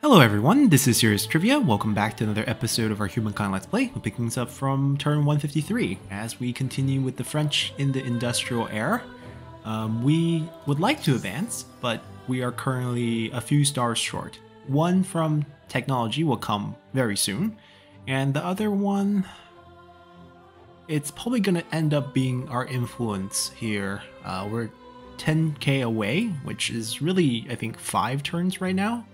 Hello everyone, this is Serious Trivia. Welcome back to another episode of our Humankind Let's Play. We're picking things up from turn 153 as we continue with the French in the industrial era. We would like to advance, but we are currently a few stars short. One from technology will come very soon, and the other one, it's probably going to end up being our influence here. We're 10k away, which is really, I think, 5 turns right now.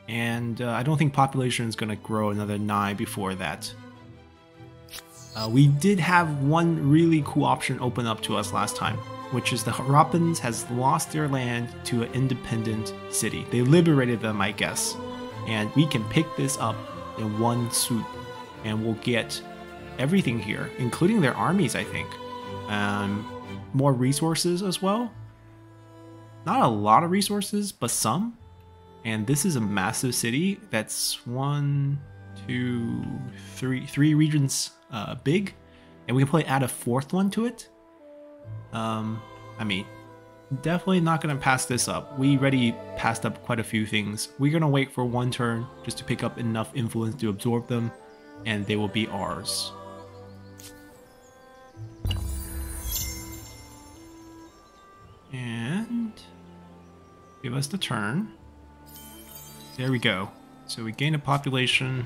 And I don't think population is going to grow another 9 before that. We did have one really cool option open up to us last time, which is the Harappans has lost their land to an independent city. They liberated them, I guess. And we can pick this up in one swoop, and we'll get everything here, including their armies, I think. More resources as well. Not a lot of resources, but some. And this is a massive city that's three regions big, and we can probably add a 4th one to it. I mean, definitely not gonna pass this up. We already passed up quite a few things. We're gonna wait for one turn just to pick up enough influence to absorb them, and they will be ours. And give us the turn. There we go. So we gain a population.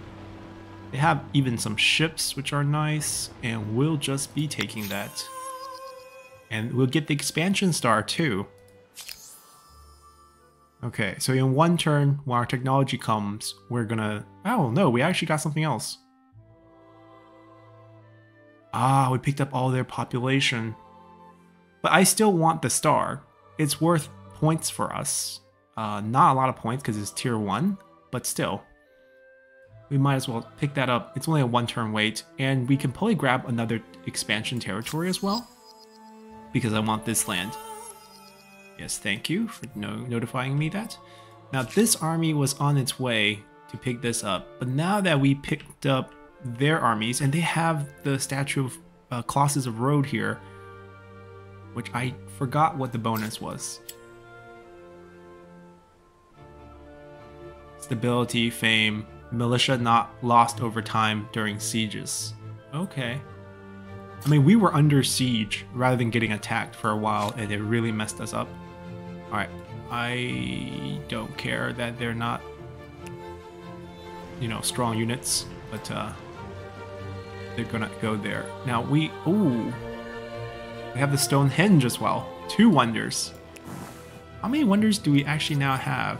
They have even some ships, which are nice, and we'll just be taking that. And we'll get the expansion star too. Okay, so in one turn, when our technology comes, we're gonna... Oh no, we actually got something else. Ah, we picked up all their population. But I still want the star. It's worth points for us. Not a lot of points because it's tier 1, but still. We might as well pick that up. It's only a 1-turn wait, and we can probably grab another expansion territory as well. Because I want this land. Yes, thank you for notifying me that. Now this army was on its way to pick this up, but now that we picked up their armies, and they have the statue of Colossus of Rhodes here, which I forgot what the bonus was. Stability, fame, militia not lost over time during sieges. Okay. I mean, we were under siege rather than getting attacked for a while, and it really messed us up. Alright, I don't care that they're not, you know, strong units, but they're gonna go there. Now we have the Stonehenge as well. 2 wonders. How many wonders do we actually now have?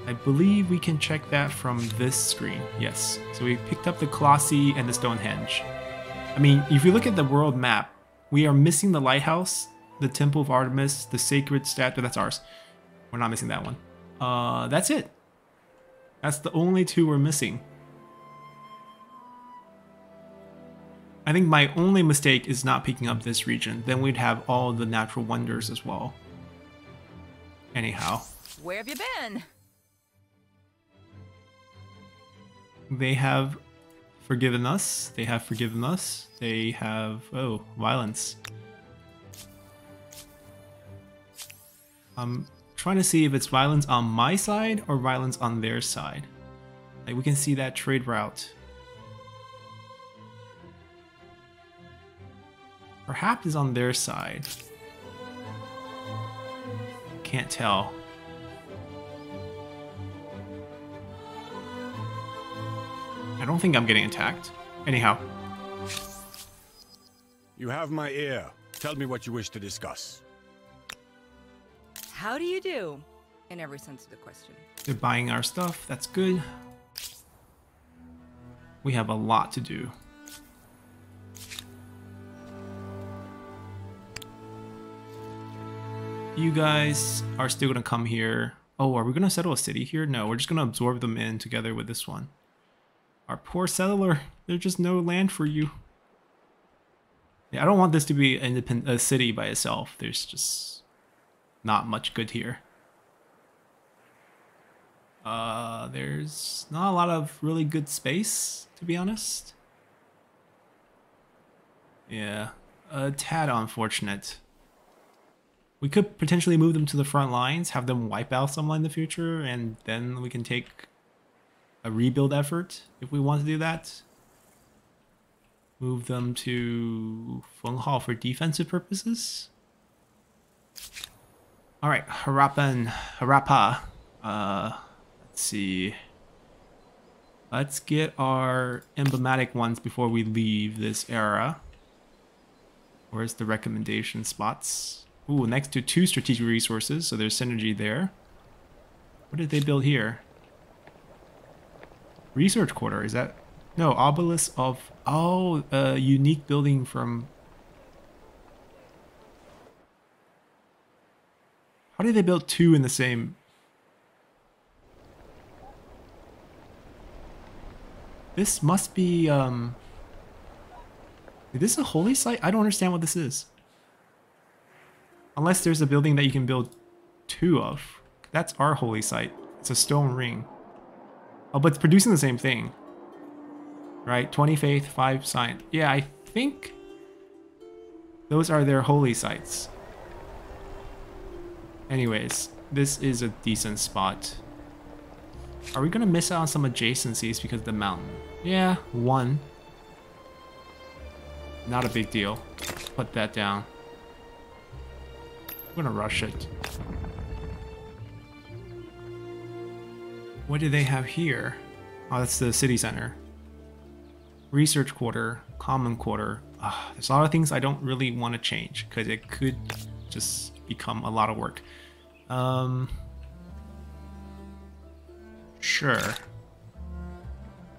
I believe we can check that from this screen. Yes. So we picked up the Colossi and the Stonehenge. I mean, if you look at the world map, we are missing the lighthouse, the Temple of Artemis, the sacred statue. That's ours. We're not missing that one. That's it. That's the only 2 we're missing. I think my only mistake is not picking up this region. Then we'd have all the natural wonders as well. Anyhow. Where have you been? They have forgiven us. They have forgiven us. They have... Oh, violence. I'm trying to see if it's violence on my side or violence on their side. Like, we can see that trade route. Perhaps it's on their side. Can't tell. I don't think I'm getting attacked. Anyhow. You have my ear. Tell me what you wish to discuss. How do you do? In every sense of the question. They're buying our stuff. That's good. We have a lot to do. You guys are still going to come here. Oh, are we going to settle a city here? No, we're just going to absorb them in together with this one. Our poor settler, there's just no land for you. Yeah, I don't want this to be a city by itself. There's just not much good here. There's not a lot of really good space, to be honest. Yeah, a tad unfortunate. We could potentially move them to the front lines, have them wipe out someone in the future, and then we can take a rebuild effort if we want to do that. Move them to Fenghao for defensive purposes. All right, Harappa. Let's see. Let's get our emblematic ones before we leave this era. Where's the recommendation spots? Ooh, next to 2 strategic resources, so there's synergy there. What did they build here? Research quarter, is that? No, obelisk of... Oh, a unique building from... How did they build 2 in the same... This must be, Is this a holy site? I don't understand what this is. Unless there's a building that you can build 2 of. That's our holy site. It's a stone ring. Oh, but it's producing the same thing. Right? 20 faith, 5 sign. Yeah, I think those are their holy sites. Anyways, this is a decent spot. Are we gonna miss out on some adjacencies because of the mountain? Yeah, 1. Not a big deal. Put that down. I'm gonna rush it. What do they have here? Oh, that's the city center. Research quarter, common quarter. There's a lot of things I don't really want to change because it could just become a lot of work. Sure.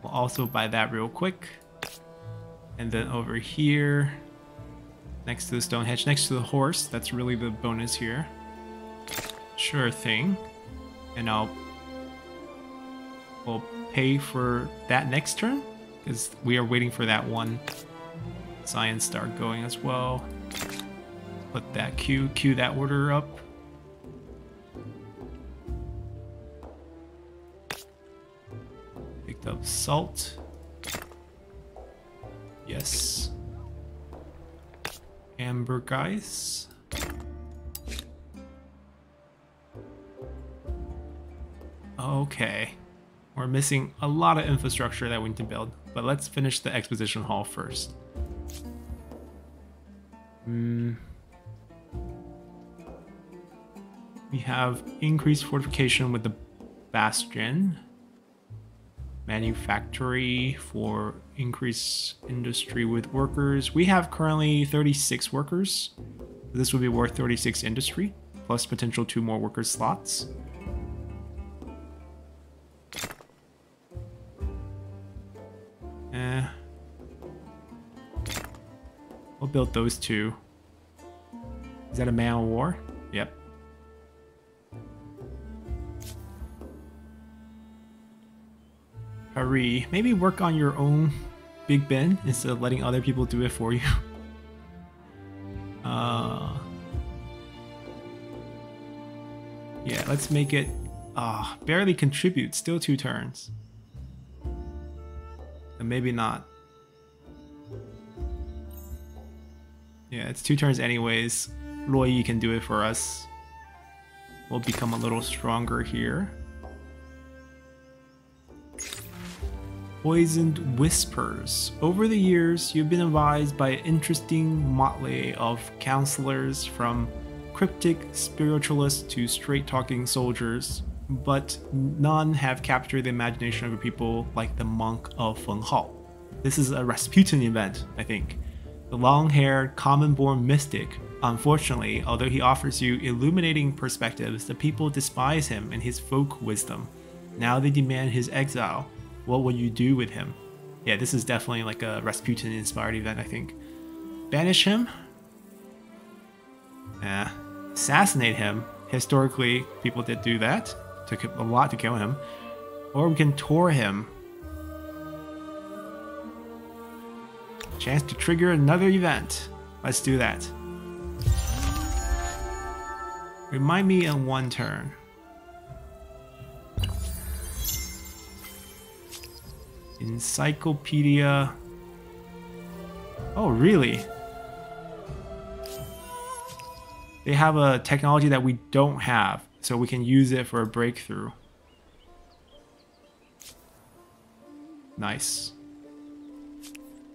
We'll also buy that real quick. And then over here, next to the stone hedge, next to the horse, that's really the bonus here. Sure thing. And we'll pay for that next turn, because we are waiting for that one science star going as well. Put that queue that order up. Picked up salt. Yes. Amber guys. Okay. We're missing a lot of infrastructure that we need to build, but let's finish the exposition hall first. We have increased fortification with the bastion. Manufactory for increased industry with workers. We have currently 36 workers. This would be worth 36 industry, plus potential 2 more worker slots. We'll build those 2. Is that a man of war? Yep. Hurry. Maybe work on your own Big Ben instead of letting other people do it for you. Yeah, let's make it barely contribute. Still 2 turns. And maybe not. Yeah, it's 2 turns anyways. Luoyi can do it for us. We'll become a little stronger here. Poisoned Whispers. Over the years, you've been advised by an interesting motley of counselors, from cryptic spiritualists to straight-talking soldiers, but none have captured the imagination of a people like the monk of Fenghao. This is a Rasputin event, I think. The long-haired, common-born mystic. Unfortunately, although he offers you illuminating perspectives, the people despise him and his folk wisdom. Now they demand his exile. What will you do with him? Yeah, this is definitely like a Rasputin-inspired event, I think. Banish him? Assassinate him. Historically, people did do that. Took a lot to kill him. Or we can tour him. Chance to trigger another event. Let's do that. Remind me in 1 turn. Encyclopedia. Oh, really? They have a technology that we don't have, so we can use it for a breakthrough. Nice.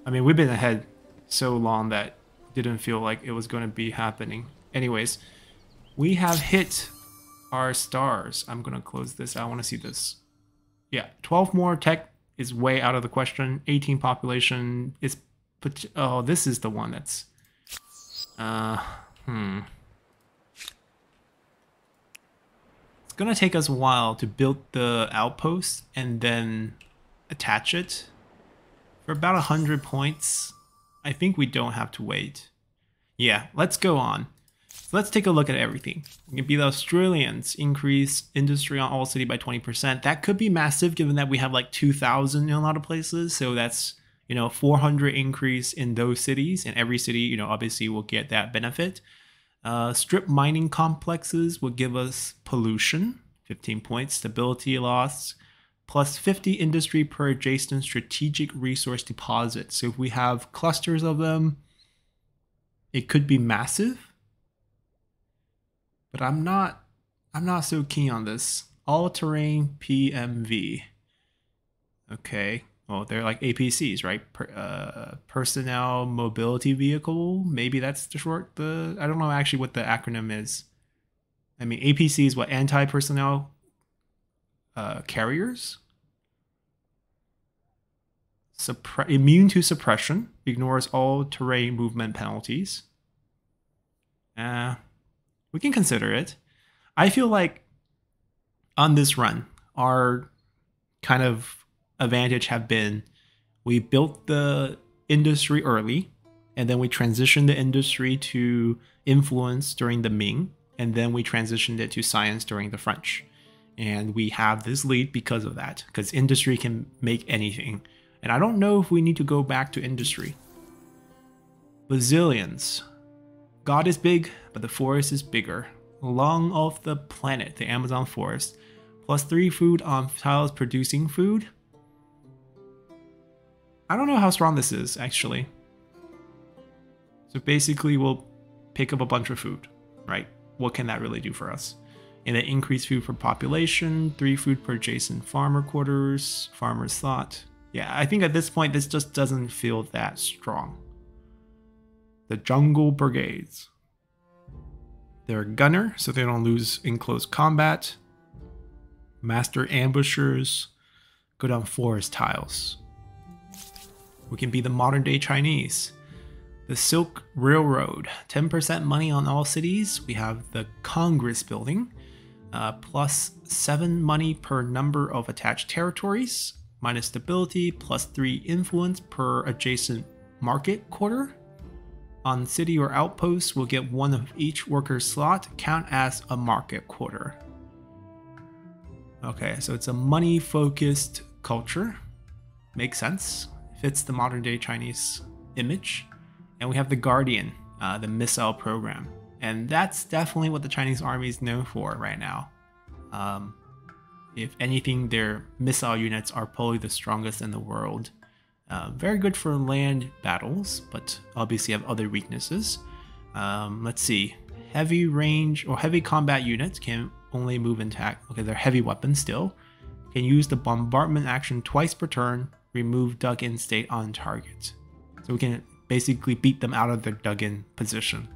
I mean, we've been ahead so long that it didn't feel like it was going to be happening. Anyways, we have hit our stars. I'm going to close this. I want to see this. Yeah, 12 more tech is way out of the question. 18 population is... Oh, this is the one that's... It's going to take us a while to build the outpost and then attach it. For about 100 points, I think we don't have to wait. Yeah, let's go on. So let's take a look at everything. We can be the Australians, increase industry on all city by 20%. That could be massive given that we have like 2,000 in a lot of places. So that's, 400 increase in those cities, and every city, obviously will get that benefit. Strip mining complexes will give us pollution, 15 points, stability loss, plus 50 industry per adjacent strategic resource deposit. So if we have clusters of them, it could be massive. But I'm not so keen on this. All-terrain PMV. Okay. Well, they're like APCs, right? Personnel mobility vehicle. Maybe that's the short. I don't know actually what the acronym is. I mean, APC is what? Anti-personnel carriers. Immune to suppression. Ignores all terrain movement penalties. We can consider it. I feel like on this run, our kind of advantage have been we built the industry early, and then we transitioned the industry to influence during the Ming, and then we transitioned it to science during the French. And we have this lead because of that, because industry can make anything. And I don't know if we need to go back to industry. Bazillions. God is big, but the forest is bigger. Lung of the planet, the Amazon forest. Plus 3 food on tiles producing food. I don't know how strong this is, actually. So basically, we'll pick up a bunch of food, right? What can that really do for us? And then increase food per population, 3 food per adjacent farmer quarters, farmer's thought. Yeah, I think at this point, this just doesn't feel that strong. The jungle brigades. They're a gunner, so they don't lose in close combat. Master ambushers. Good on forest tiles. We can be the modern day Chinese. The Silk Railroad, 10% money on all cities. We have the Congress building, plus 7 money per number of attached territories, minus stability, plus 3 influence per adjacent market quarter. On city or outpost, we'll get 1 of each worker's slot, count as a market quarter. Okay, so it's a money focused culture. Makes sense. Fits the modern day Chinese image. And we have the Guardian, the missile program. And that's definitely what the Chinese army is known for right now. If anything, their missile units are probably the strongest in the world. Very good for land battles, but obviously have other weaknesses. Let's see. Heavy range or heavy combat units can only move intact. Okay, they're heavy weapons still. Can use the bombardment action twice per turn. Remove dug-in state on target. So we can basically beat them out of their dug-in position.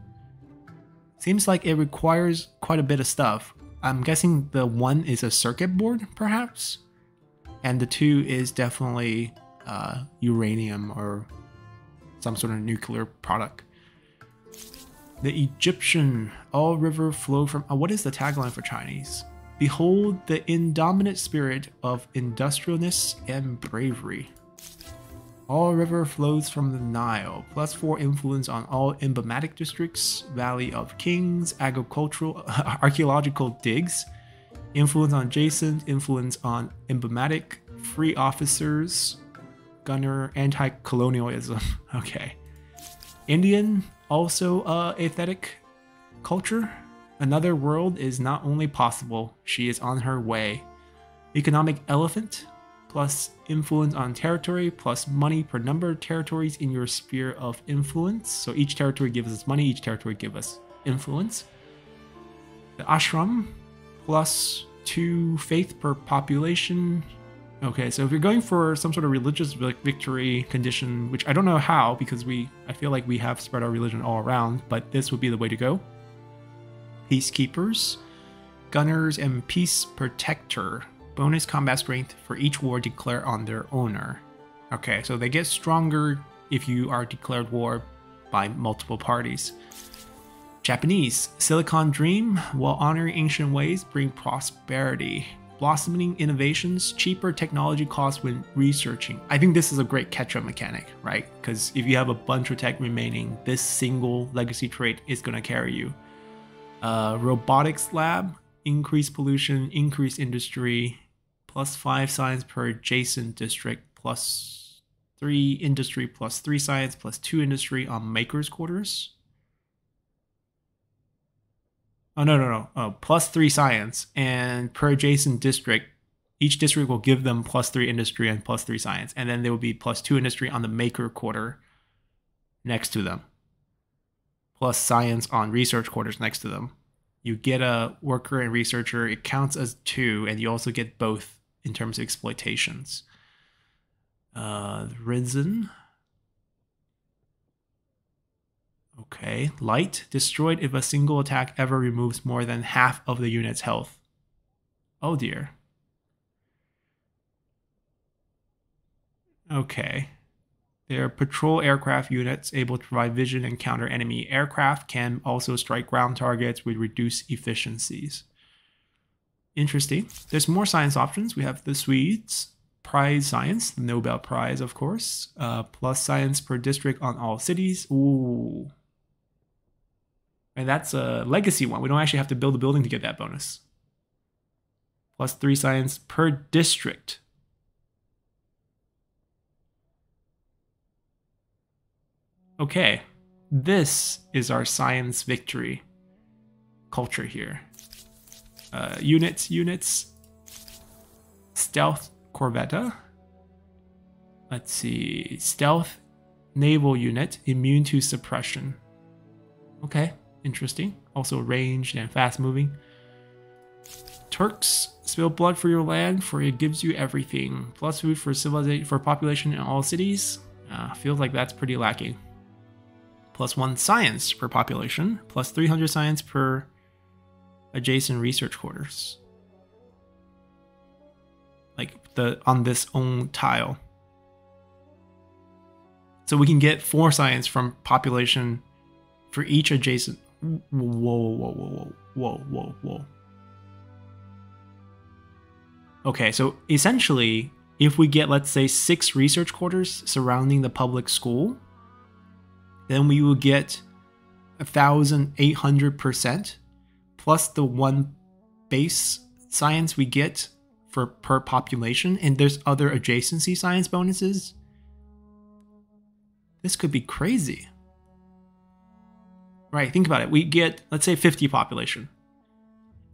Seems like it requires quite a bit of stuff. I'm guessing the 1 is a circuit board, perhaps? And the 2 is definitely uranium or some sort of nuclear product. The Egyptian, all river flow from... what is the tagline for Chinese? Behold the indominate spirit of industrialness and bravery. All river flows from the Nile, plus 4 influence on all emblematic districts, Valley of Kings, agricultural, archaeological digs, influence on adjacent, influence on emblematic, free officers, gunner, anti-colonialism. Okay. Indian, also aesthetic culture. Another world is not only possible, she is on her way. Economic elephant, plus influence on territory, plus money per number of territories in your sphere of influence. So each territory gives us money, each territory gives us influence. The ashram, +2 faith per population. Okay, so if you're going for some sort of religious victory condition, which I don't know how, because I feel like we have spread our religion all around, but this would be the way to go. Peacekeepers, gunners, and peace protector. Bonus combat strength for each war declared on their owner. Okay, so they get stronger if you are declared war by multiple parties. Japanese, Silicon Dream, while honoring ancient ways, bring prosperity. Blossoming innovations, cheaper technology costs when researching. I think this is a great catch-up mechanic, right? Because if you have a bunch of tech remaining, this single legacy trait is going to carry you. Robotics lab, increased pollution, increased industry, +5 science per adjacent district, +3 industry, +3 science, +2 industry on makers quarters. Oh, no. Oh, +3 science, and per adjacent district, each district will give them +3 industry and +3 science, and then there will be +2 industry on the maker quarter next to them, plus science on research quarters next to them. You get a worker and researcher, it counts as 2, and you also get both in terms of exploitations. Risen. Okay, light, destroyed if a single attack ever removes more than half of the unit's health. Oh dear. Okay. They're patrol aircraft units able to provide vision and counter enemy aircraft, can also strike ground targets with reduced efficiencies. Interesting. There's more science options. We have the Swedes, prize science, the Nobel Prize, of course, plus science per district on all cities. Ooh. And that's a legacy one. We don't actually have to build a building to get that bonus. +3 science per district. Okay, this is our science victory culture here. Units. Stealth Corvetta. Let's see. Stealth naval unit, immune to suppression. Okay, interesting. Also ranged and fast moving. Turks, spill blood for your land, for it gives you everything. Plus food for civilization, for population in all cities. Feels like that's pretty lacking. +1 science per population, plus 300 science per adjacent research quarters. Like on this own tile. So we can get 4 science from population for each adjacent. Whoa. Okay, so essentially, if we get, let's say, 6 research quarters surrounding the public school, then we will get 1,800% plus the 1 base science we get for per population, and there's other adjacency science bonuses. This could be crazy. Right, think about it. We get, let's say, 50 population.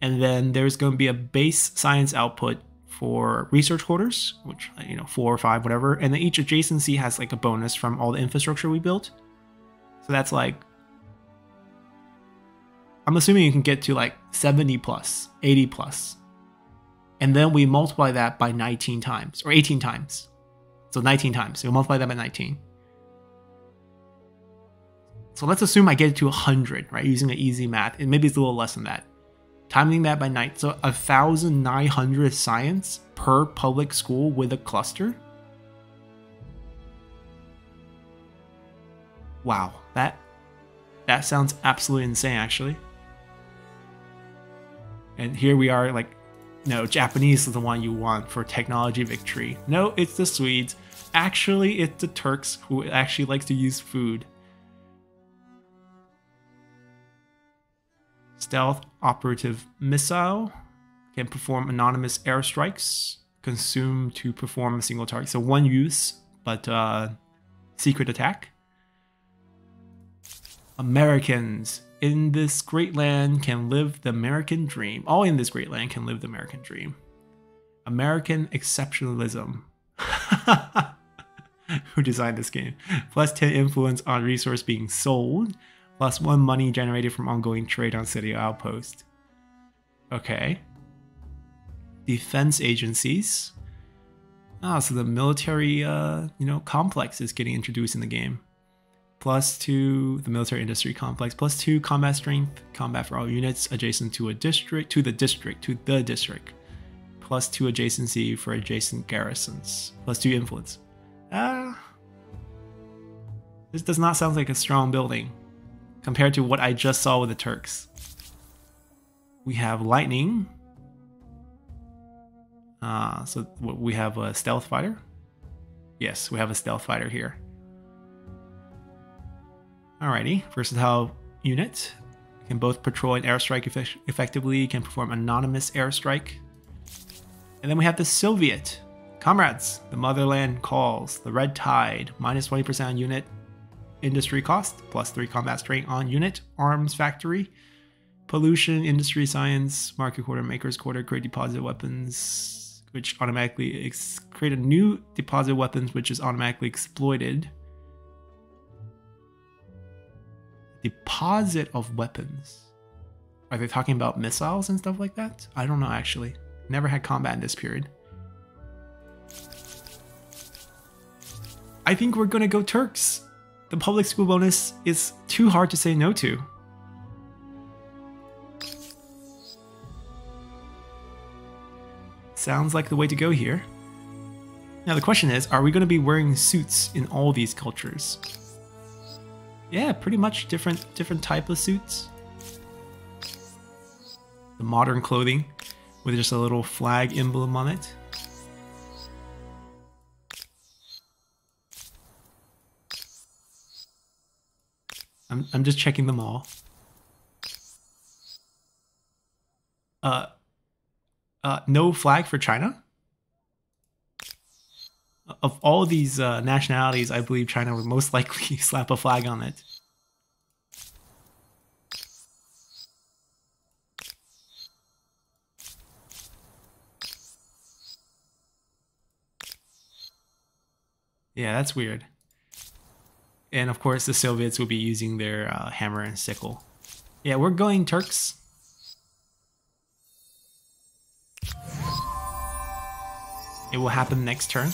And then there's going to be a base science output for research quarters, which, 4 or 5, whatever. And then each adjacency has like a bonus from all the infrastructure we built. So that's like, I'm assuming you can get to like 70 plus, 80 plus. And then we multiply that by 19 times, or 18 times. So 19 times. So we multiply that by 19. So let's assume I get it to 100, right? Using the easy math. And maybe it's a little less than that. Timing that by 9. So 1,900 science per public school with a cluster. Wow, that sounds absolutely insane, actually. And here we are, like, no, Japanese is the one you want for technology victory. No, it's the Swedes. Actually, it's the Turks who actually likes to use food. Stealth operative missile can perform anonymous airstrikes, consume to perform a single target. So 1 use, but secret attack. Americans in this great land can live the American dream. All in this great land can live the American dream. American exceptionalism. Who designed this game? +10 influence on resource being sold. +1 money generated from ongoing trade on city outpost. Okay. Defense agencies. Ah, so the military, complex is getting introduced in the game. +2, the military industry complex. +2 combat strength, combat for all units adjacent to a district, to the district. +2 adjacency for adjacent garrisons. +2 influence. This does not sound like a strong building compared to what I just saw with the Turks. We have lightning. So we have a stealth fighter. Yes, we have a stealth fighter here. Alrighty, versatile unit. Can both patrol and airstrike effectively. Can perform anonymous airstrike. And then we have the Soviet. Comrades, the motherland calls. The red tide, -20% on unit industry cost, +3 combat strength on unit. Arms factory. Pollution, industry science, market quarter, maker's quarter, create deposit weapons, which automatically create a new deposit weapons, which is automatically exploited. Deposit of weapons. Are they talking about missiles and stuff like that? I don't know actually. Never had combat in this period. I think we're gonna go Turks. The public school bonus is too hard to say no to. Sounds like the way to go here. Now the question is, are we going to be wearing suits in all these cultures? Yeah, pretty much different type of suits. The modern clothing with just a little flag emblem on it. I'm just checking them all. No flag for China? Of all these nationalities, I believe China would most likely slap a flag on it. Yeah, that's weird. And of course, the Soviets will be using their hammer and sickle. Yeah, we're going Turks. It will happen next turn,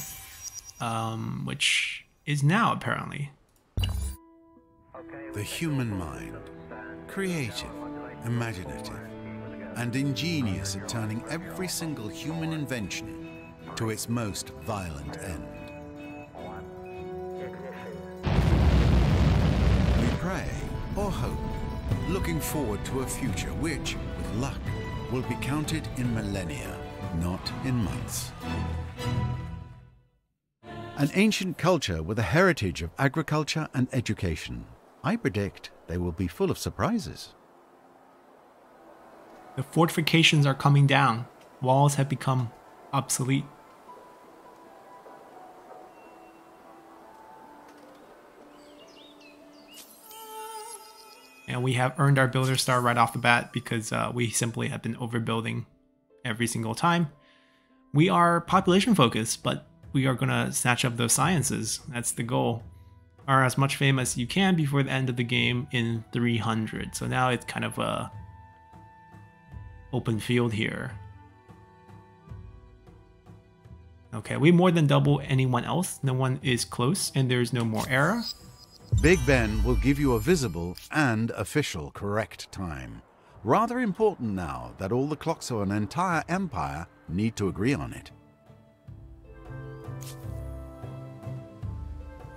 which is now apparently. The human mind, creative, imaginative, and ingenious at turning every single human invention to its most violent end. We pray or hope, looking forward to a future which, with luck, will be counted in millennia, not in months. An ancient culture with a heritage of agriculture and education. I predict they will be full of surprises. The fortifications are coming down. Walls have become obsolete. And we have earned our builder star right off the bat because we simply have been overbuilding every single time. We are population focused, but we are going to snatch up those sciences. That's the goal. Are as much fame as you can before the end of the game in 300. So now it's kind of a open field here. Okay, we more than double anyone else. No one is close and there's no more error. Big Ben will give you a visible and official correct time. Rather important now that all the clocks of an entire empire need to agree on it.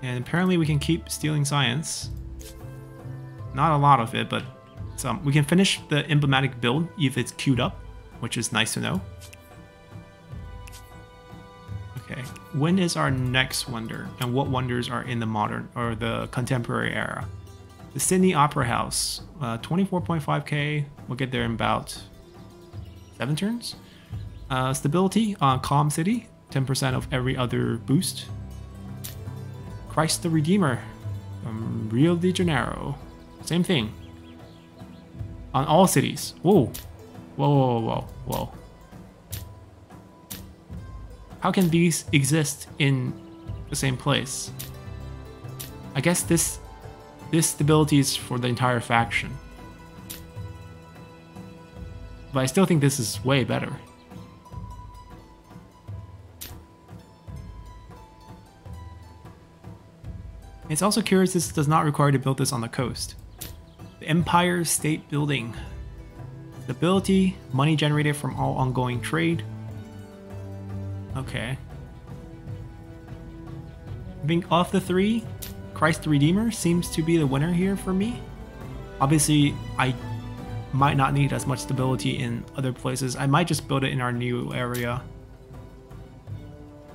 And apparently we can keep stealing science. Not a lot of it, but some. We can finish the emblematic build if it's queued up, which is nice to know. Okay, when is our next wonder? And what wonders are in the modern or the contemporary era? The Sydney Opera House, 24.5k. We'll get there in about 7 turns. Stability on Calm City, 10% of every other boost. Christ the Redeemer from Rio de Janeiro. Same thing. On all cities. Whoa. Whoa, whoa, whoa, whoa. How can these exist in the same place? I guess this stability is for the entire faction. But I still think this is way better. It's also curious this does not require to build this on the coast. The Empire State Building. Stability, money generated from all ongoing trade. Okay. I think of the three, Christ the Redeemer seems to be the winner here for me. Obviously, I might not need as much stability in other places. I might just build it in our new area.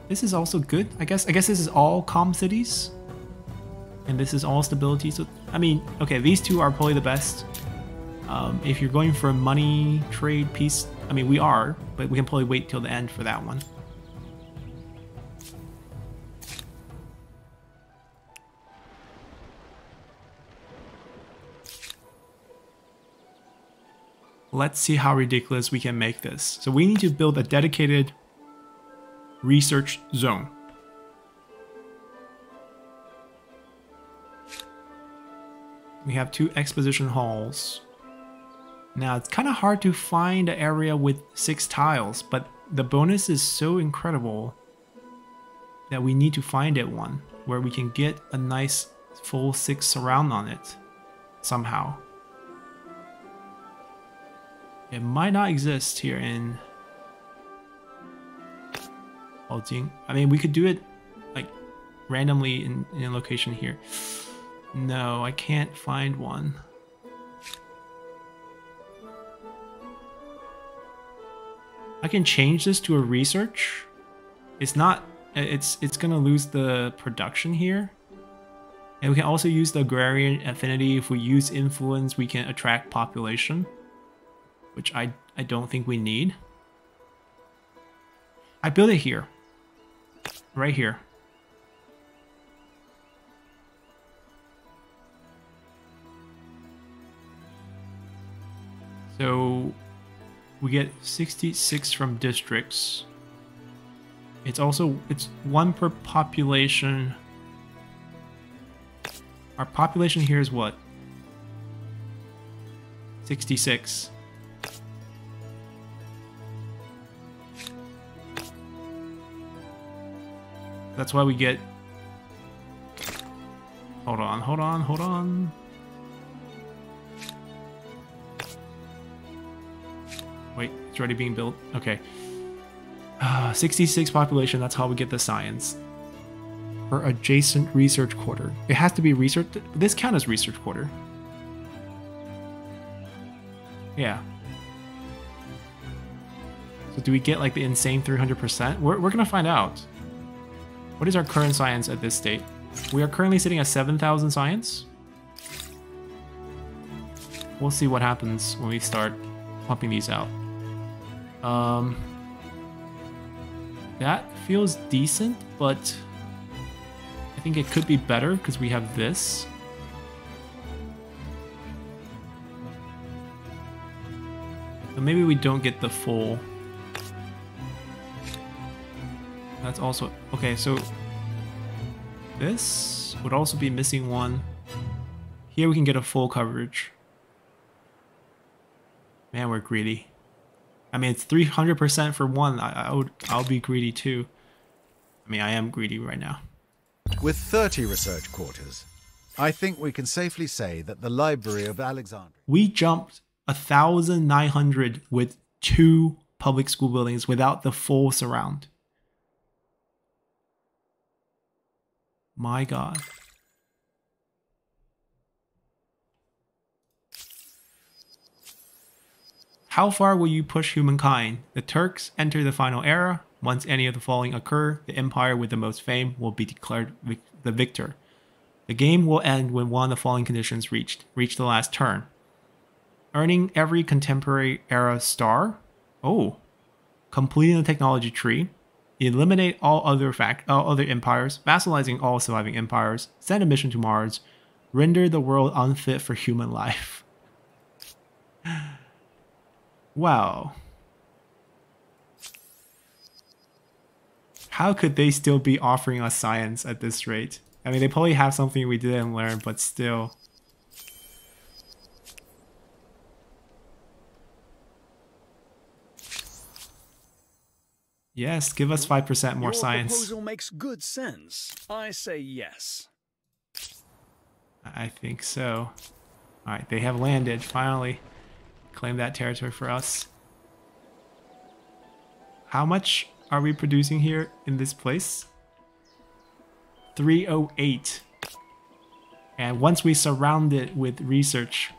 This is also good. I guess this is all calm cities. And this is all stability. So, I mean, okay, these two are probably the best. If you're going for money, trade, peace, I mean, we are, but we can probably wait till the end for that one. Let's see how ridiculous we can make this. So we need to build a dedicated research zone. We have 2 exposition halls. Now it's kind of hard to find an area with 6 tiles, but the bonus is so incredible that we need to find it one where we can get a nice full 6 surround on it somehow. It might not exist here in Beijing. I mean, we could do it like randomly in a location here. No, I can't find one. I can change this to a research. It's not, it's gonna lose the production here. And we can also use the agrarian affinity. If we use influence, we can attract population, which I don't think we need. I built it here, right here. So we get 66 from districts. It's 1 per population. Our population here is what? 66. That's why we get... Hold on. Wait, it's already being built. Okay. 66 population, that's how we get the science. For adjacent research quarter. It has to be research. This counts as research quarter. Yeah. So do we get like the insane 300%? We're gonna find out. What is our current science at this state? We are currently sitting at 7,000 science. We'll see what happens when we start pumping these out. That feels decent, but I think it could be better because we have this. So maybe we don't get the full. That's also okay. So this would also be missing 1. Here we can get a full coverage. Man, we're greedy. I mean, it's 300% for 1. I'll be greedy too. I mean, I am greedy right now. With 30 research quarters, I think we can safely say that the Library of Alexandria... We jumped 1,900 with 2 public school buildings without the full surround. My God. How far will you push humankind? The Turks enter the final era. Once any of the following occur, the empire with the most fame will be declared the victor. The game will end when one of the following conditions reach the last turn. Earning every contemporary era star. Oh. Completing the technology tree. Eliminate all other empires. Vassalizing all surviving empires. Send a mission to Mars. Render the world unfit for human life. Wow. How could they still be offering us science at this rate? I mean, they probably have something we didn't learn, but still. Yes, give us 5% more Your science. proposal makes good sense. I say yes. I think so. Alright, they have landed, finally. Claim that territory for us. How much are we producing here in this place? 308. And once we surround it with research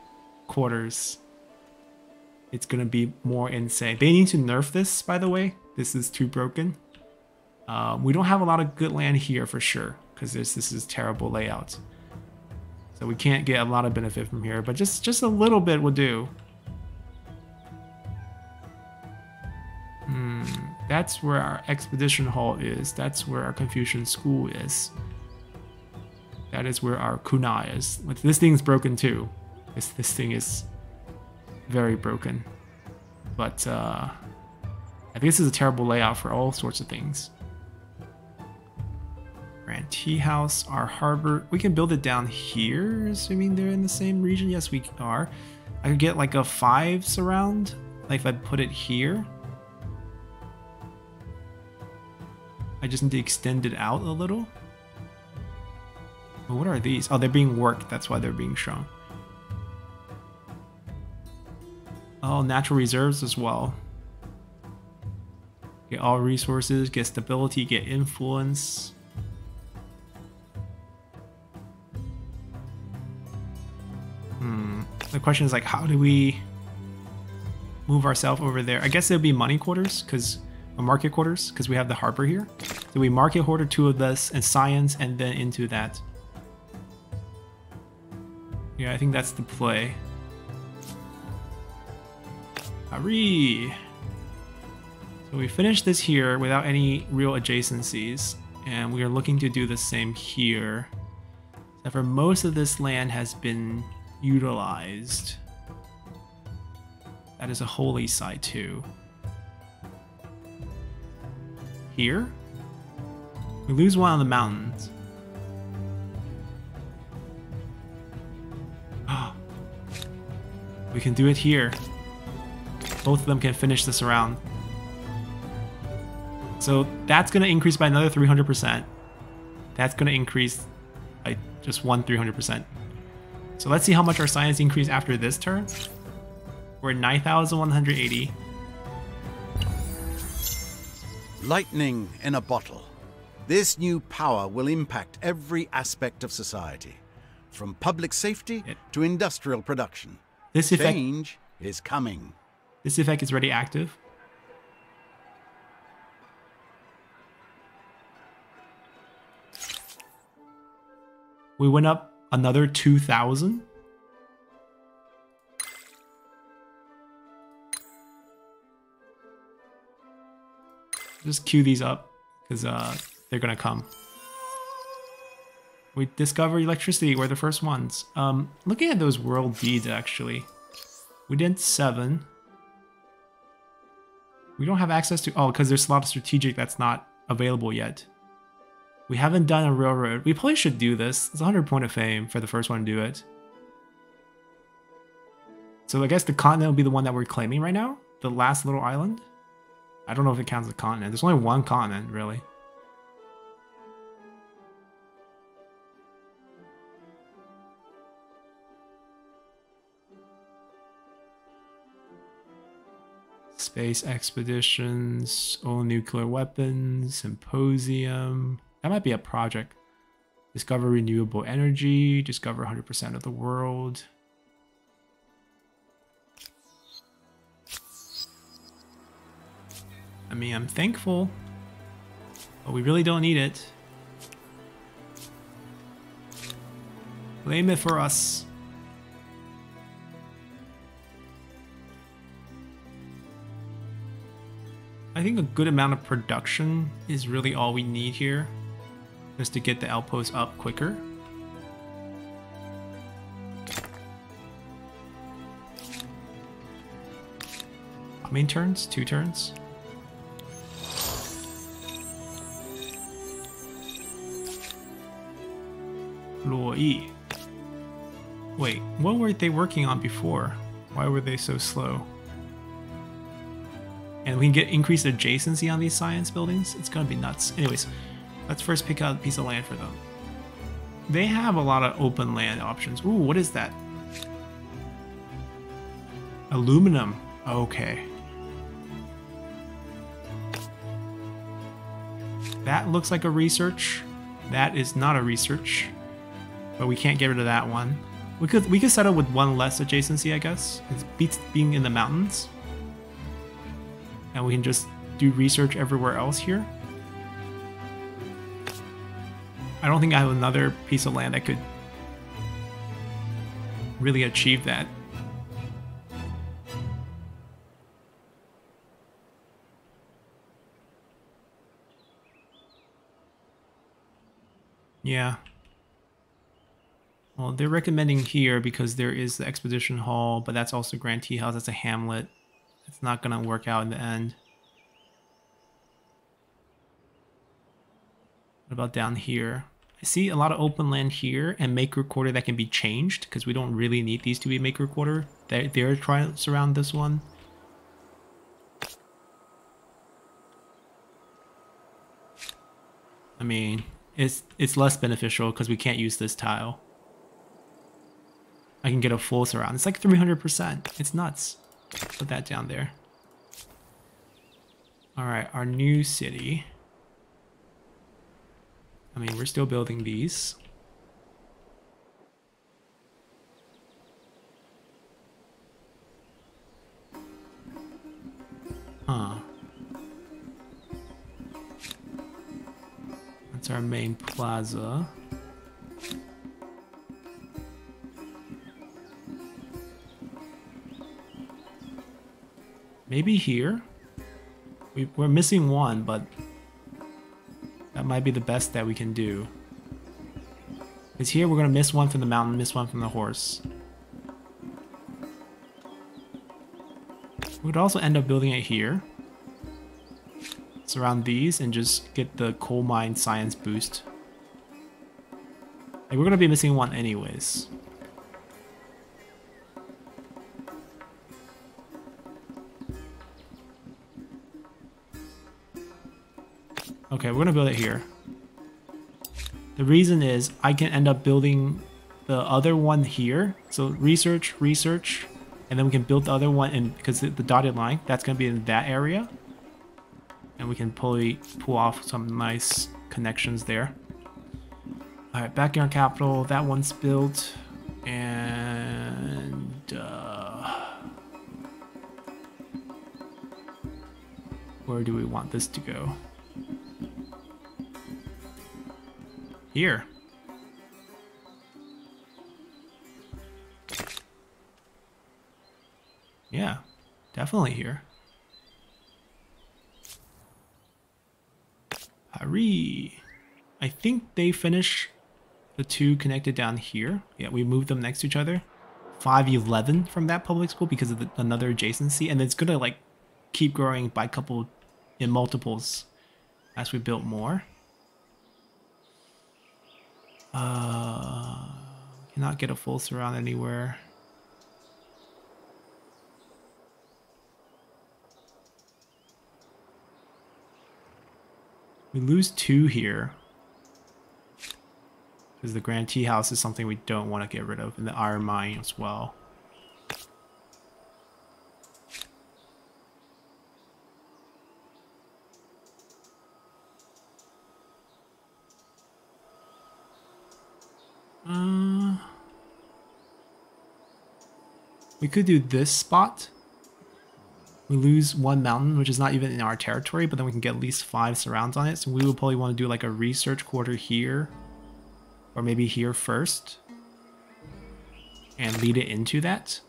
quarters, it's gonna be more insane. They need to nerf this, by the way. This is too broken. We don't have a lot of good land here for sure, because this is terrible layout. So we can't get a lot of benefit from here, but just a little bit will do. That's where our expedition hall is. That's where our Confucian school is. That is where our Kuna is. This thing's broken too. This thing is very broken. But I think this is a terrible layout for all sorts of things. Grand Tea House, our harbor. We can build it down here, assuming they're in the same region. Yes, we are. I could get like a 5 surround, like if I put it here. I just need to extend it out a little. But what are these? Oh, they're being worked. That's why they're being shown. Oh, natural reserves as well. Get all resources, get stability, get influence. The question is like, how do we move ourselves over there? I guess it would be money quarters, or market quarters, because we have the harbor here. So we market quarter 2 of this and science, and then into that. Yeah, I think that's the play. Hurry! So we finished this here without any real adjacencies, and we are looking to do the same here. Except for most of this land has been utilized. That is a holy site too. Here? We lose one on the mountains. We can do it here. Both of them can finish this around. So that's going to increase by another 300%. That's going to increase by just 300%. So let's see how much our science increase after this turn. We're at 9,180. Lightning in a bottle. This new power will impact every aspect of society, from public safety to industrial production. This effect, Change is coming. This effect is already active. We went up another 2,000. Just queue these up, because they're gonna come. We discovered electricity. We're the first ones. Looking at those world deeds, actually. We did 7. We don't have access to... Oh, because there's a lot of strategic that's not available yet. We haven't done a railroad. We probably should do this. It's 100 point of fame for the first one to do it. So I guess the continent will be the one that we're claiming right now. The last little island. I don't know if it counts as a continent. There's only one continent, really. Space expeditions, own nuclear weapons, symposium. That might be a project. Discover renewable energy, discover 100% of the world. I mean, I'm thankful, but we really don't need it. Claim it for us. I think a good amount of production is really all we need here, just to get the outpost up quicker. How many turns? 2 turns? Luoyi. Wait, what were they working on before? Why were they so slow? And we can get increased adjacency on these science buildings. It's gonna be nuts. Anyways, let's first pick out a piece of land for them. They have a lot of open land options. Ooh, what is that? Aluminum. Okay. That looks like a research. That is not a research. But we can't get rid of that one. We could settle with one less adjacency, I guess. It beats being in the mountains. And we can just do research everywhere else here. I don't think I have another piece of land that could really achieve that. Yeah. Well, they're recommending here because there is the Expedition Hall, but that's also Grand Tea House. That's a hamlet. It's not going to work out in the end. What about down here? I see a lot of open land here and Maker Quarter that can be changed because we don't really need these to be Maker Quarter. They're trying to surround this one. I mean, it's less beneficial because we can't use this tile. I can get a full surround. It's like 300%. It's nuts. Put that down there. Alright, our new city. I mean, we're still building these. Huh. That's our main plaza. Maybe here? We're missing one, but that might be the best that we can do. Because here we're going to miss one from the mountain, miss one from the horse. We could also end up building it here. Surround these and just get the coal mine science boost. Like, we're going to be missing one anyways. Okay, we're gonna build it here. The reason is I can end up building the other one here. So research, and then we can build the other one in, because the dotted line, that's gonna be in that area. And we can pull off some nice connections there. Alright, back in our capital, that one's built. And where do we want this to go? Here. Yeah, definitely here. Hurry. I think they finish the two connected down here. Yeah, we moved them next to each other. 511 from that public school because of another adjacency, and it's gonna like keep growing by couple in multiples as we build more. Cannot get a full surround anywhere. We lose 2 here. Because the Grand Tea House is something we don't want to get rid of. And the iron mine as well. We could do this spot. We lose 1 mountain, which is not even in our territory, but then we can get at least 5 surrounds on it. So we would probably want to do like a research quarter here, or maybe here first, and lead it into that.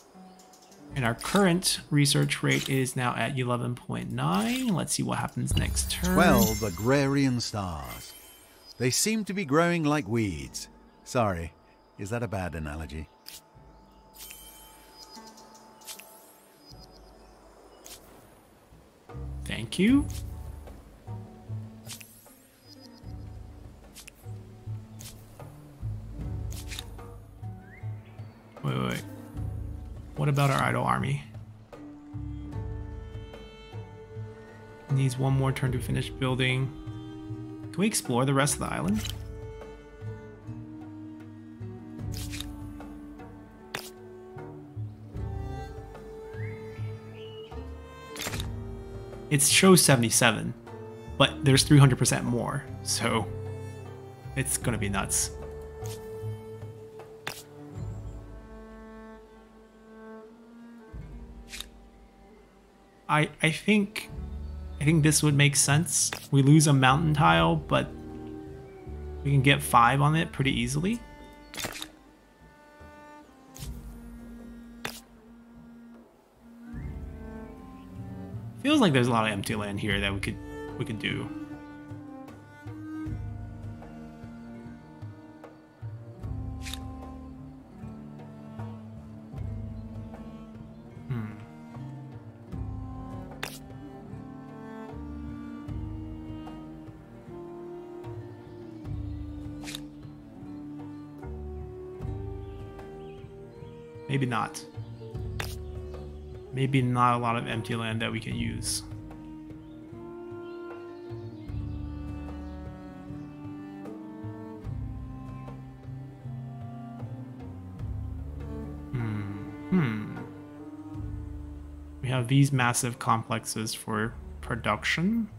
And our current research rate is now at 11.9. Let's see what happens next turn. 12 agrarian stars. They seem to be growing like weeds. Sorry, is that a bad analogy? Thank you. Wait. What about our idle army? Needs one more turn to finish building. Can we explore the rest of the island? It shows 77, but there's 300% more, so it's gonna be nuts. I think this would make sense. We lose a mountain tile, but we can get 5 on it pretty easily. Feels like there's a lot of empty land here that we could do. Maybe not. Maybe not a lot of empty land that we can use. We have these massive complexes for production.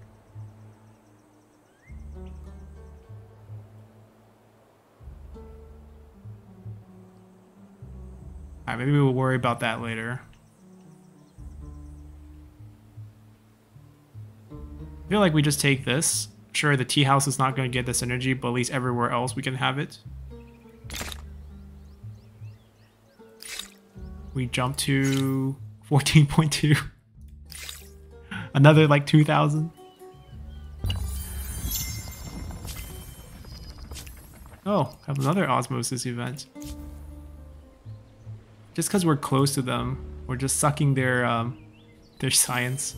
Alright, maybe we'll worry about that later. I feel like we just take this. Sure, the tea house is not going to get this energy, but at least everywhere else we can have it. We jump to 14.2. Another like 2,000. Oh, have another osmosis event. Just because we're close to them, we're just sucking their science.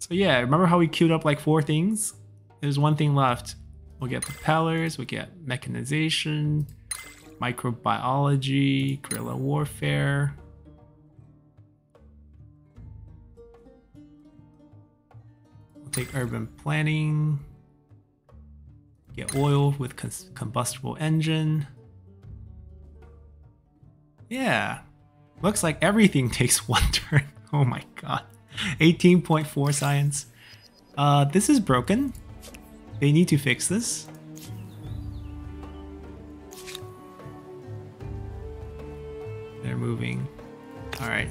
So yeah, remember how we queued up like 4 things? There's 1 thing left. We'll get propellers, we'll get mechanization, microbiology, guerrilla warfare. We'll take urban planning, get oil with combustible engine. Yeah, looks like everything takes 1 turn. Oh my god. 18.4 science. This is broken. They need to fix this. They're moving. Alright.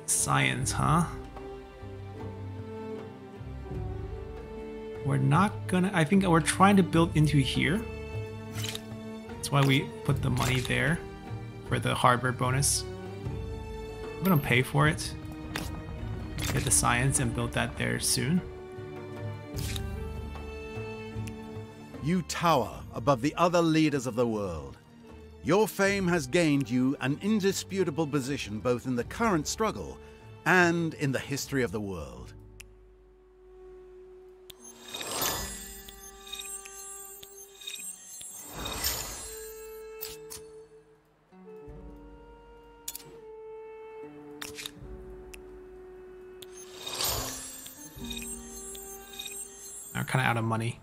Science, huh? We're not gonna... I think we're trying to build into here. That's why we put the money there for the hardware bonus. I'm gonna pay for it. Get the science and build that there soon. You tower above the other leaders of the world. Your fame has gained you an indisputable position both in the current struggle and in the history of the world. I'm kind of out of money.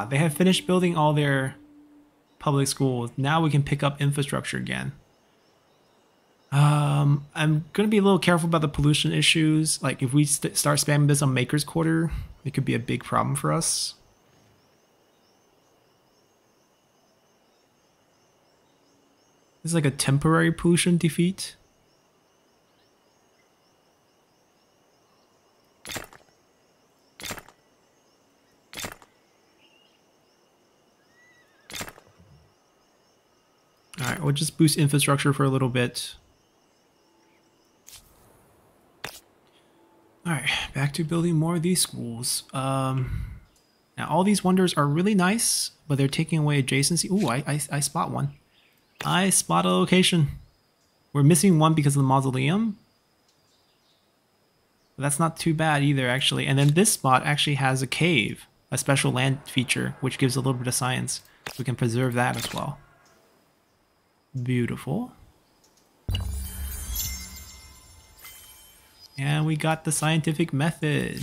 They have finished building all their public schools. Now we can pick up infrastructure again. I'm gonna be a little careful about the pollution issues. Like if we start spamming this on Maker's Quarter, it could be a big problem for us. This is like a temporary pollution defeat. Alright, we'll just boost infrastructure for a little bit. Alright, back to building more of these schools. Now all these wonders are really nice, but they're taking away adjacency. Ooh, I spot one. I spot a location. We're missing one because of the mausoleum. But that's not too bad either, actually. And then this spot actually has a cave, a special land feature, which gives a little bit of science. We can preserve that as well. Beautiful. And we got the scientific method.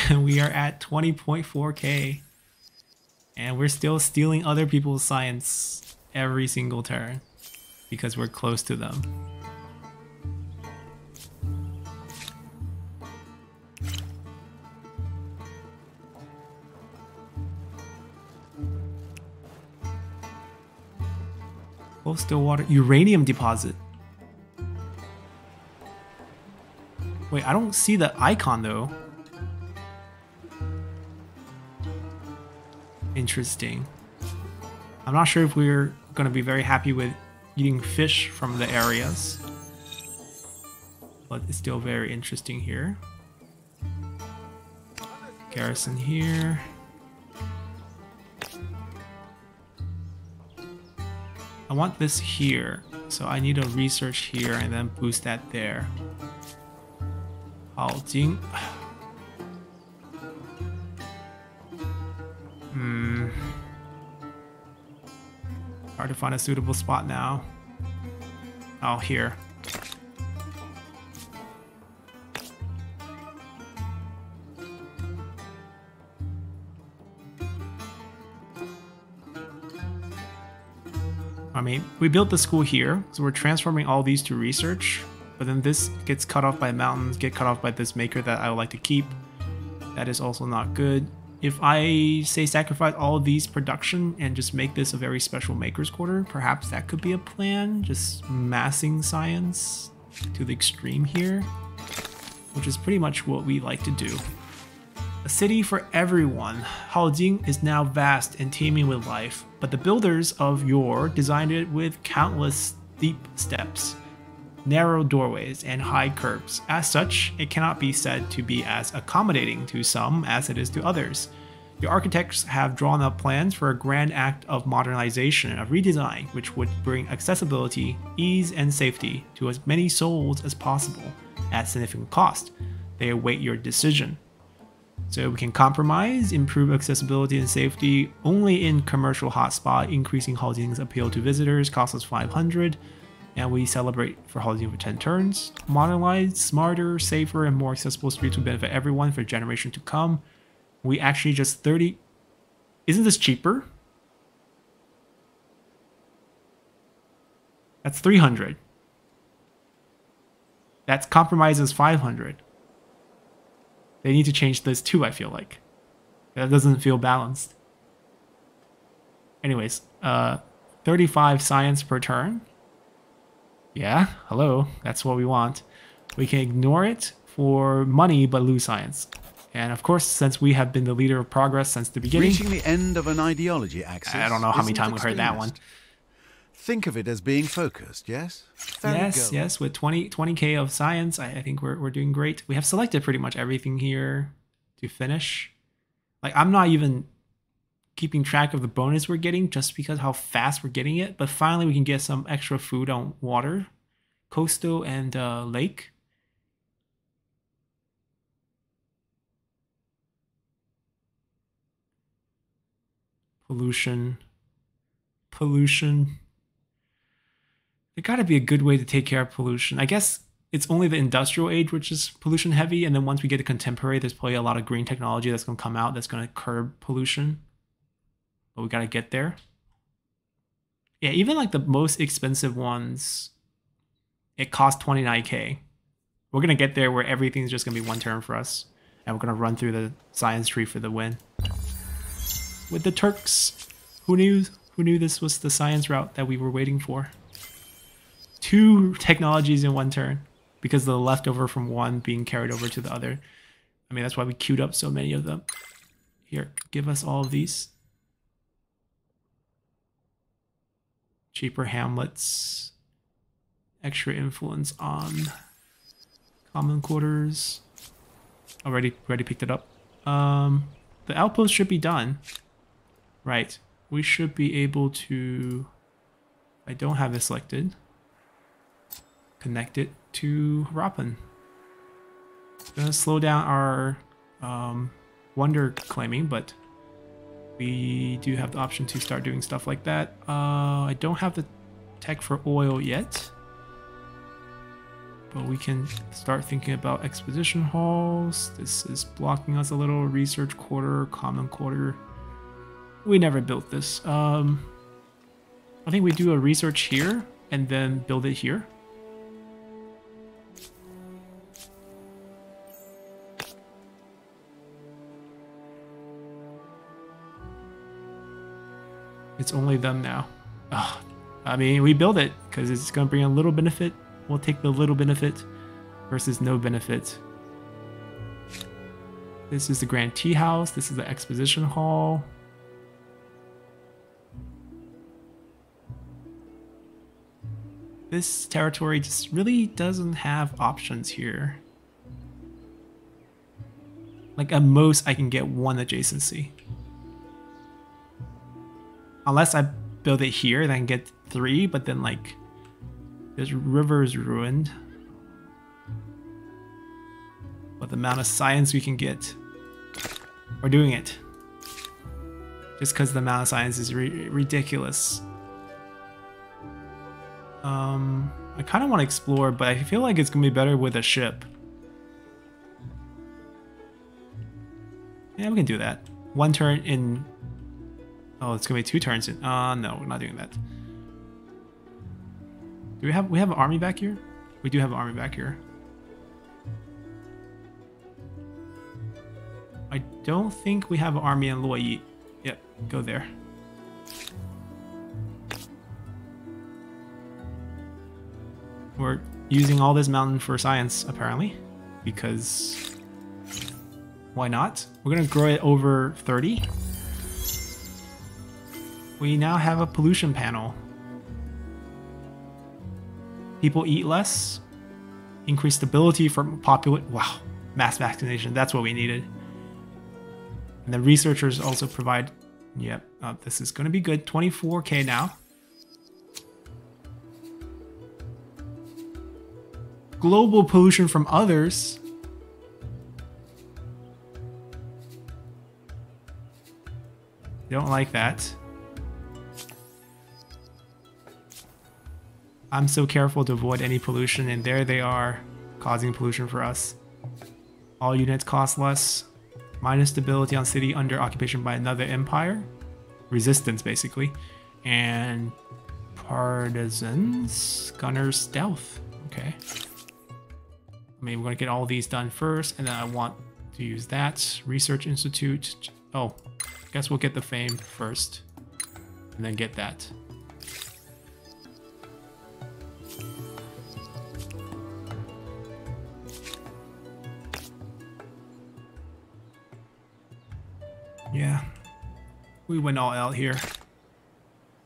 And we are at 20.4k. And we're still stealing other people's science every single turn because we're close to them. Coastal water uranium deposit. Wait, I don't see the icon though. Interesting. I'm not sure if we're going to be very happy with eating fish from the areas, but it's still very interesting here. Garrison here. I want this here, so I need to research here and then boost that there. Haojing. Hard to find a suitable spot now. Oh, here. I mean, we built the school here, so we're transforming all these to research, but then this gets cut off by mountains, get cut off by this maker that I would like to keep. That is also not good. If I say sacrifice all of these production and just make this a very special maker's quarter, perhaps that could be a plan. Just massing science to the extreme here, which is pretty much what we like to do. A city for everyone. Haojing is now vast and teeming with life, but the builders of yore designed it with countless steep steps, narrow doorways, and high curbs. As such, it cannot be said to be as accommodating to some as it is to others. The architects have drawn up plans for a grand act of modernization, of redesign, which would bring accessibility, ease, and safety to as many souls as possible at significant cost. They await your decision. So we can compromise, improve accessibility and safety only in commercial hotspot, increasing Haojing's appeal to visitors, costs us 500. And we celebrate for Haojing for 10 turns. Modernize, smarter, safer, and more accessible streets will benefit everyone for generations to come. We actually just 30... Isn't this cheaper? That's 300. That's compromises 500. They need to change this too, I feel like. That doesn't feel balanced. Anyways, 35 science per turn. Yeah, hello, that's what we want. We can ignore it for money, but lose science. And of course, since we have been the leader of progress since the beginning... Reaching the end of an ideology axis. I don't know how many times we heard that one. Think of it as being focused, yes? Yes, with 20k of science, I think we're doing great. We have selected pretty much everything here to finish. Like, I'm not even keeping track of the bonus we're getting just because how fast we're getting it, but finally we can get some extra food on water, coastal, and lake. Pollution. There gotta be a good way to take care of pollution. I guess it's only the industrial age which is pollution heavy, and then once we get to contemporary, there's probably a lot of green technology that's gonna come out that's gonna curb pollution. But we gotta get there. Yeah, even like the most expensive ones, it costs 29k. We're gonna get there where everything's just gonna be one turn for us, and we're gonna run through the science tree for the win. With the Turks, who knew? Who knew this was the science route that we were waiting for? 2 technologies in one turn because of the leftover from one being carried over to the other. I mean, that's why we queued up so many of them. Here, give us all of these. Cheaper hamlets. Extra influence on common quarters. Already picked it up. The outpost should be done. Right. We should be able to... I don't have it selected. Connect it to Harapan. Gonna slow down our wonder claiming, but we do have the option to start doing stuff like that. I don't have the tech for oil yet. But we can start thinking about exposition halls. This is blocking us a little. Research quarter, common quarter. We never built this. I think we do a research here and then build it here. It's only them now. Ugh. I mean, we build it because it's going to bring a little benefit. We'll take the little benefit versus no benefit. This is the Grand Tea House. This is the Exposition Hall. This territory just really doesn't have options here. Like at most I can get one adjacency. Unless I build it here, then I can get 3, but then like this river is ruined. But the amount of science we can get, we're doing it. Just because the amount of science is ridiculous. I kind of want to explore, but I feel like it's going to be better with a ship. Yeah, we can do that. 1 turn in... Oh, it's going to be 2 turns in... no, we're not doing that. Do we have an army back here? We do have an army back here. I don't think we have an army in Loyi. Yep, go there. We're using all this mountain for science, apparently, because why not? We're gonna grow it over 30. We now have a pollution panel. People eat less. Increase stability for wow, mass vaccination. That's what we needed. And the researchers also provide. Yep, this is gonna be good. 24k now. Global pollution from others. Don't like that. I'm so careful to avoid any pollution, and there they are, causing pollution for us. All units cost less. Minus stability on city under occupation by another empire. Resistance, basically. And partisans. Gunners, stealth. Okay. I mean, we're going to get all these done first, and then I want to use that. Research Institute. Oh, I guess we'll get the fame first, and then get that. Yeah, we went all out here.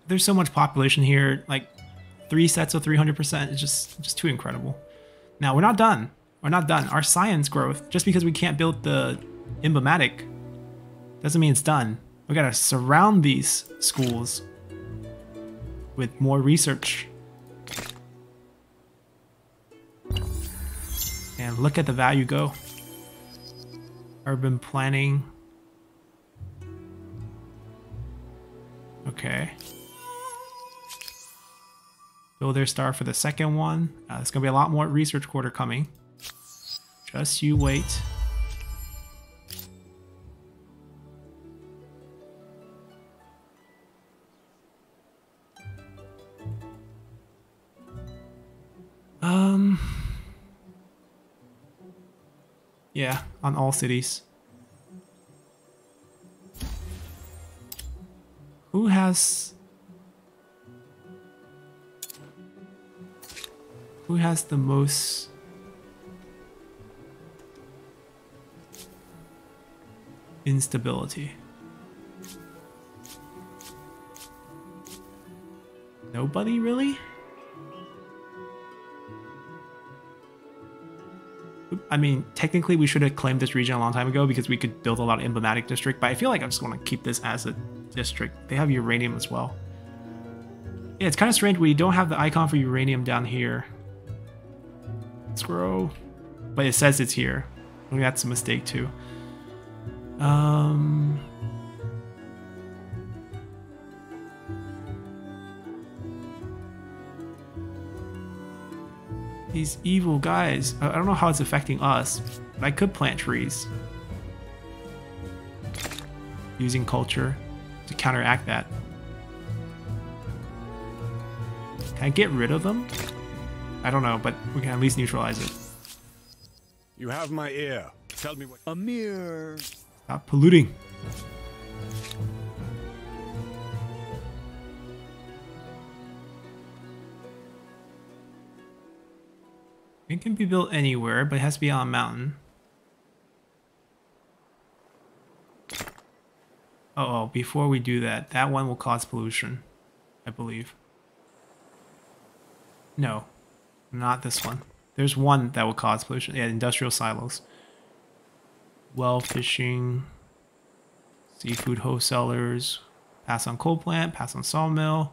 There's so much population here, like 3 sets of 300%. It's just too incredible. Now, we're not done. We're not done. Our science growth, just because we can't build the emblematic, doesn't mean it's done. We gotta surround these schools with more research. And look at the value go. Urban planning. Okay. Builder star for the second one. There's gonna be a lot more research quarter coming. Just you wait. Yeah, on all cities. Who has the most instability? Nobody really? I mean, technically we should have claimed this region a long time ago because we could build a lot of emblematic district, but I feel like I just want to keep this as a district. They have uranium as well. Yeah, it's kind of strange we don't have the icon for uranium down here. Let's grow. But it says it's here. I think that's a mistake too. These evil guys. I don't know how it's affecting us, but I could plant trees. Using culture to counteract that. Can I get rid of them? I don't know, but we can at least neutralize it. You have my ear. Tell me what... A mere... Stop polluting. It can be built anywhere, but it has to be on a mountain. Oh, before we do that, that one will cause pollution, I believe. No, not this one. There's one that will cause pollution. Yeah, industrial silos. Well fishing, seafood wholesalers, pass on coal plant, pass on sawmill,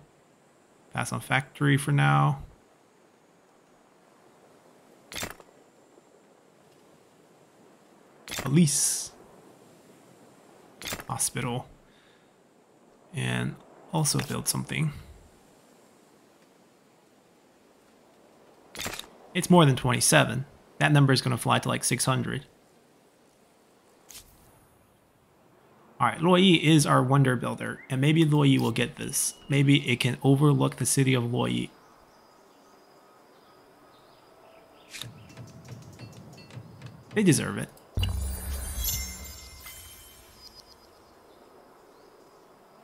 pass on factory for now. Police, hospital, and also build something. It's more than 27. That number is going to fly to like 600. Alright, Luoyi is our wonder builder, and maybe Luoyi will get this. Maybe it can overlook the city of Luoyi. They deserve it.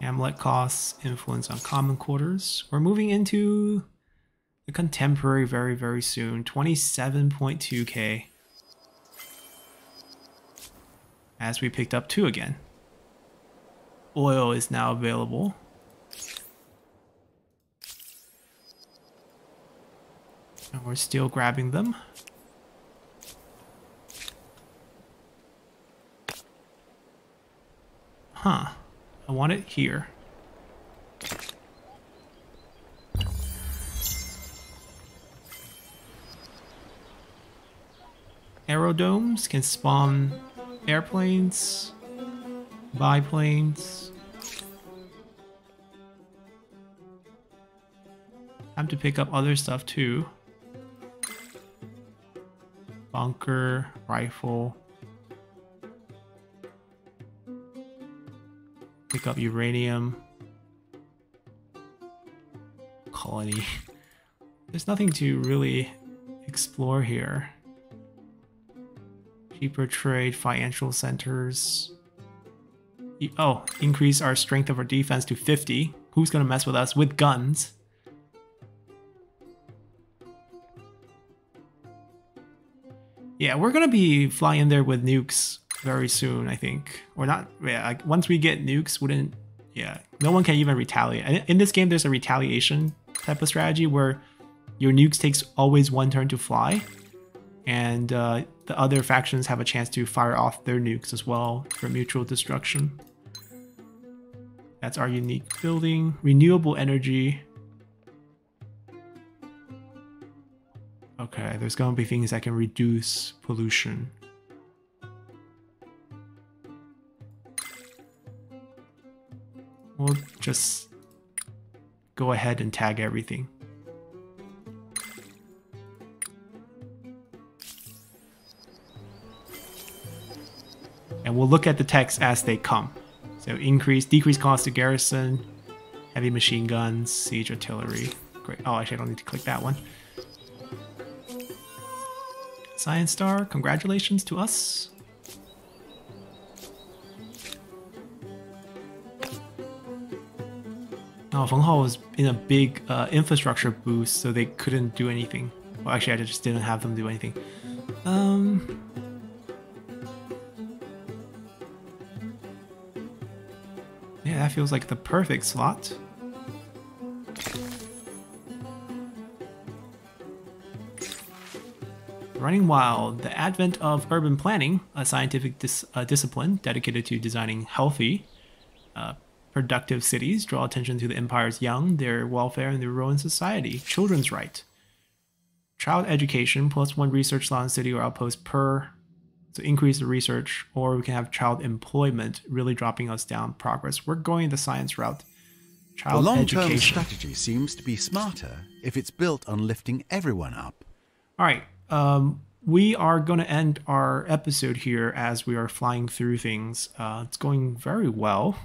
Hamlet costs, influence on common quarters. We're moving into the contemporary very, very soon. 27.2k. As we picked up 2 again. Oil is now available. And we're still grabbing them. Huh. I want it here. Aerodomes can spawn airplanes, biplanes. Time to pick up other stuff too. Bunker, rifle. Pick up uranium. Colony. There's nothing to really explore here. Cheaper trade, financial centers. Oh, increase our strength of our defense to 50. Who's gonna mess with us with guns? Yeah, we're gonna be flying in there with nukes very soon, I think. Or not, yeah, like once we get nukes, wouldn't, yeah, no one can even retaliate. In this game, there's a retaliation type of strategy where your nukes takes always 1 turn to fly, and the other factions have a chance to fire off their nukes as well for mutual destruction. That's our unique building. Renewable energy. Okay, there's gonna be things that can reduce pollution. We'll just go ahead and tag everything. And we'll look at the text as they come. So decrease cost to garrison, heavy machine guns, siege artillery. Great. Oh, actually I don't need to click that one. Science Star, congratulations to us. Oh, Fenghao was in a big infrastructure boost, so they couldn't do anything. Well, actually, I just didn't have them do anything. Yeah, that feels like the perfect slot. Running wild, the advent of urban planning, a scientific discipline dedicated to designing healthy, productive cities, draw attention to the empire's young, their welfare, and their role in society. Children's right. Child education, +1 research slot in city or outpost per, to increase the research, or we can have child employment, really dropping us down progress. We're going the science route. Child the long-term education. strategy seems to be smarter if it's built on lifting everyone up. All right. We are going to end our episode here as we are flying through things. It's going very well.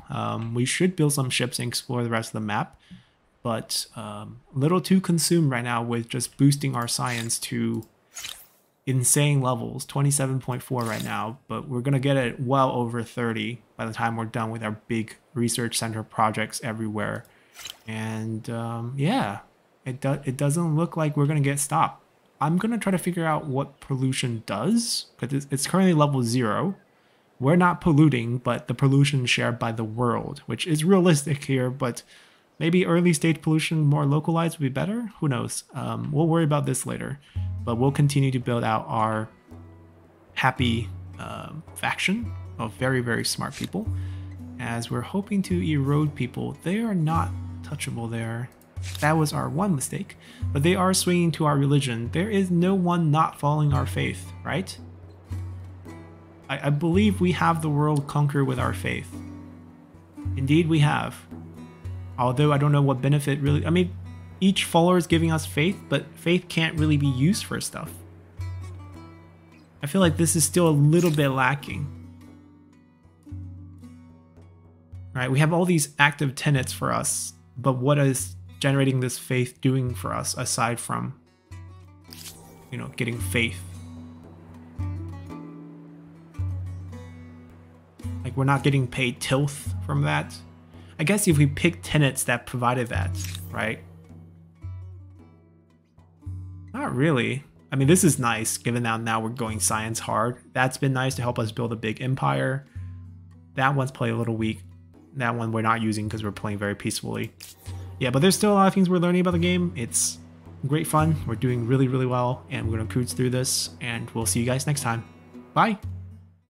We should build some ships and explore the rest of the map, but a little too consumed right now with just boosting our science to insane levels, 27.4 right now, but we're going to get it well over 30 by the time we're done with our big research center projects everywhere. And yeah, it doesn't look like we're going to get stopped. I'm going to try to figure out what pollution does, because it's currently level 0. We're not polluting, but the pollution shared by the world, which is realistic here, but maybe early stage pollution more localized would be better? Who knows? We'll worry about this later, but we'll continue to build out our happy faction of very, very smart people, as we're hoping to erode people. They are not touchable there. That was our one mistake, but they are swinging to our religion. There is no one not following our faith, right? I believe we have the world conquered with our faith. Indeed, we have. Although I don't know what benefit really... I mean, each follower is giving us faith, but faith can't really be used for stuff. I feel like this is still a little bit lacking. Right, we have all these active tenets for us, but what is generating this faith doing for us aside from, you know, getting faith? Like, we're not getting paid tilth from that. I guess if we pick tenets that provided that, right? Not really. I mean, this is nice, given that now we're going science hard. That's been nice to help us build a big empire. That one's probably a little weak. That one we're not using because we're playing very peacefully. Yeah, but there's still a lot of things we're learning about the game. It's great fun. We're doing really, really well, and we're going to cruise through this, and we'll see you guys next time. Bye!